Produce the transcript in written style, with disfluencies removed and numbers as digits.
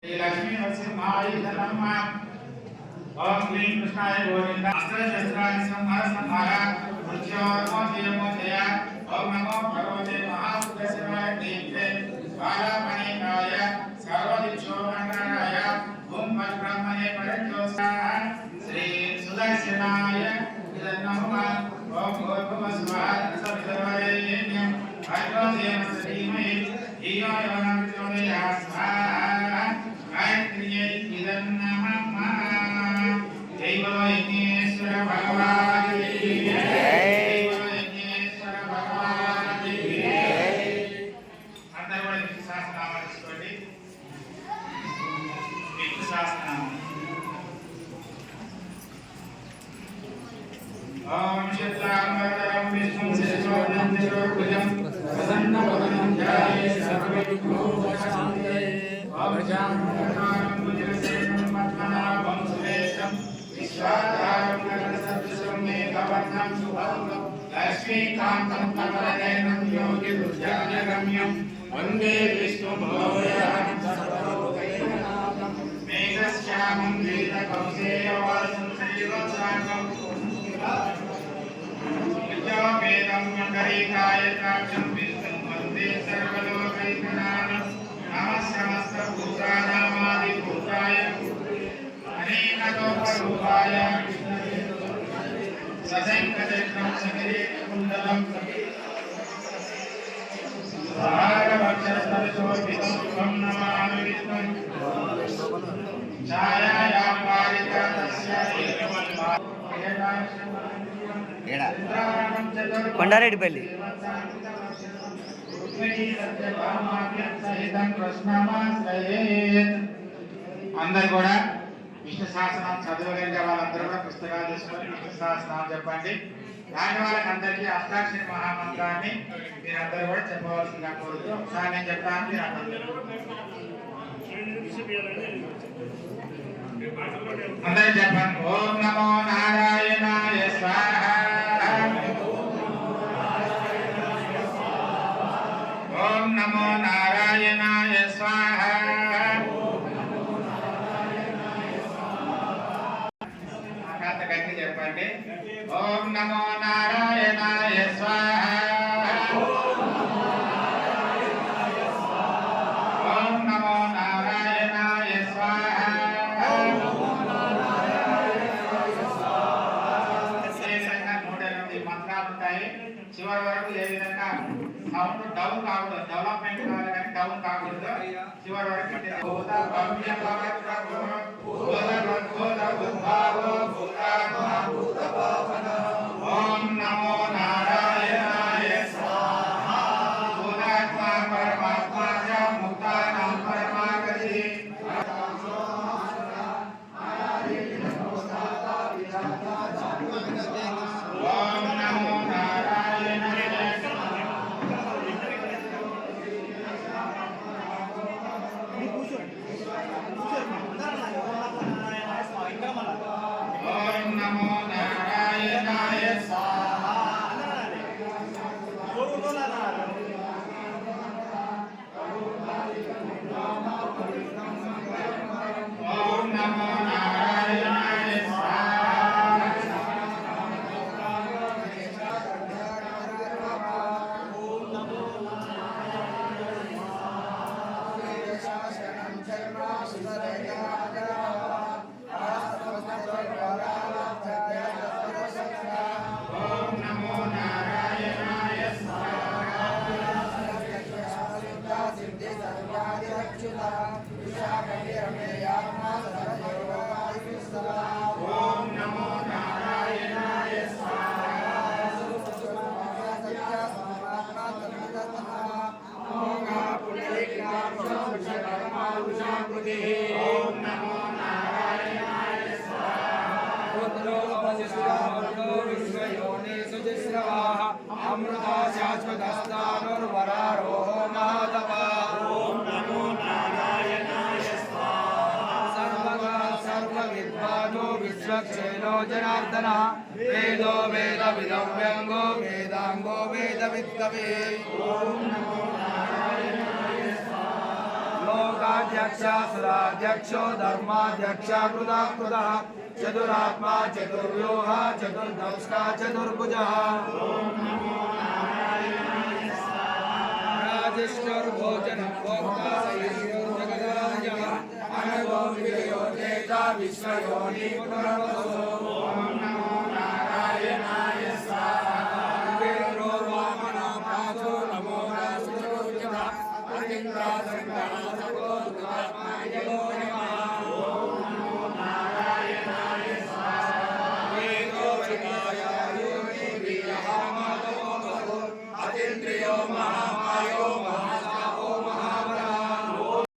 लक्ष्मी नरसिंहाय नमः। ओम क्लीं कृष्णाय गोविंद अस्त्रशस्त्राणि संहार संहार मृत्योर्मोचय ओम नमो भगवते महापुरुषाय देवे बालामणिकाय सर्वदिक्षोमण्डलाय ओम ब्रह्मणे परञ्जोत्साह श्री सुदर्शनाय नमः। ओम भूर्भुवस्वाहा सवितुर्वरेण्यं भर्गो देवस्य धीमहि धियो यो न प्रचोदयात् स्वाहा गायत्र्यै इदं नमः। जय बोलो यज्ञेश्वर भगवान की जय। जय बोलो यज्ञेश्वर भगवान की जय। अंदर కూడా విష్ణు సహస్రనామాలు తీసుకోండి। విష్ణు సహస్రనామం ఓం శుక్లాంబరధరం విష్ణుం శశివర్ణం చతుర్భుజం ప్రసన్నవదనం ధ్యాయే సర్వవిఘ్నోపశాంతయే అభజానం భుజగసేనం పద్మనాభం సురేశం విశ్వాధారం గగనసదృశం మేఘవర్ణం శుభంగం లక్ష్మీకాంతం కమలనయనం యోగివృద్ధానగమ్యం వందే విష్ణుభోజనం సర్వలోకైకనాథం మేఘశ్యామం నీలకౌసేయవాసం శ్రీవత్సాంగం వేదం మండరీకాయ కాక్షం విష్ణుం వందే సర్వలోకైకనాథం నమః సమస్త భూతానామాది భూతాయ అనేకలోకరూపాయ సశంఖచక్రం సకిరీటకుండలం సహారవక్షస్థలశోభితం శుభం నమామి విష్ణుం ఛాయాయాం వారిక తస్య ఏకవల్వా కొండారెడ్డిపల్లి అందరు కూడా విష్ణు సహస్రనామం చదవగలిగే వాళ్ళందరూ కూడా పుస్తకాలు తీసుకొని విష్ణు సహస్రనామం చెప్పండి। దాని వాళ్ళకి అందరికీ అష్టాక్షరి మహామంత్రాన్ని మీరందరూ కూడా చెప్పవలసిందిగా కోరుతూ ఒకసారి నేను చెప్తాను మీరు అందరూ చెప్పండి। ఓం నమో నారాయణాయ స్వాహ। ఓం నమో నారాయణాయ స్వాహ। కాంత గట్టి చెప్పండి। ఓం నమో నారాయణాయ స్వాహ। ఓం నమో నారాయణాయ స్వాహ। మంత్రాలు ఉంటాయి చివరి వరకు ఏ విధంగా సౌండ్ డౌన్ కాకూడదు, డెవలప్మెంట్ కావాలి కానీ డౌన్ కాకూడదు। చివరి వరకు ఓం నమో నారాయణాయ స్వాహ। భూతాత్మా పరమాత్మా చ ముక్తానాం పరమాగతి। ఓం నమో నారాయణాయ ఓం నమో నారాయణాయ స్వాహ। ఓం నమో నారాయణాయ స్వాహ। ఓం నమో నారాయణాయ ఓం నమో నారాయణాయ ఓం నమో నారాయణాయ అమృతా శాశ్వతస్థానుర్వరారోహో మహాతపా ఓం నమో నారాయణాయ స్వాహా సర్వవిద్వానో విశ్వక్షేణో జనార్దన వేదో వేద విదం వ్యంగో వేదాంగో వేద విద్కవే ఓం నమో నారాయణాయ స్వాహా लोकाध्यक्ष सुराध्यक्षो धर्माध्यक्ष कृता कृतः चतुरात्मा चतुर्व्यूह चतुर्दंष्टा चतुर्भुजः राजिष्ठुर्भोजनं भोक्ता शरीरोर्जगदाय अनगो विजयो नेता विश्वयोनि पुनर्वसो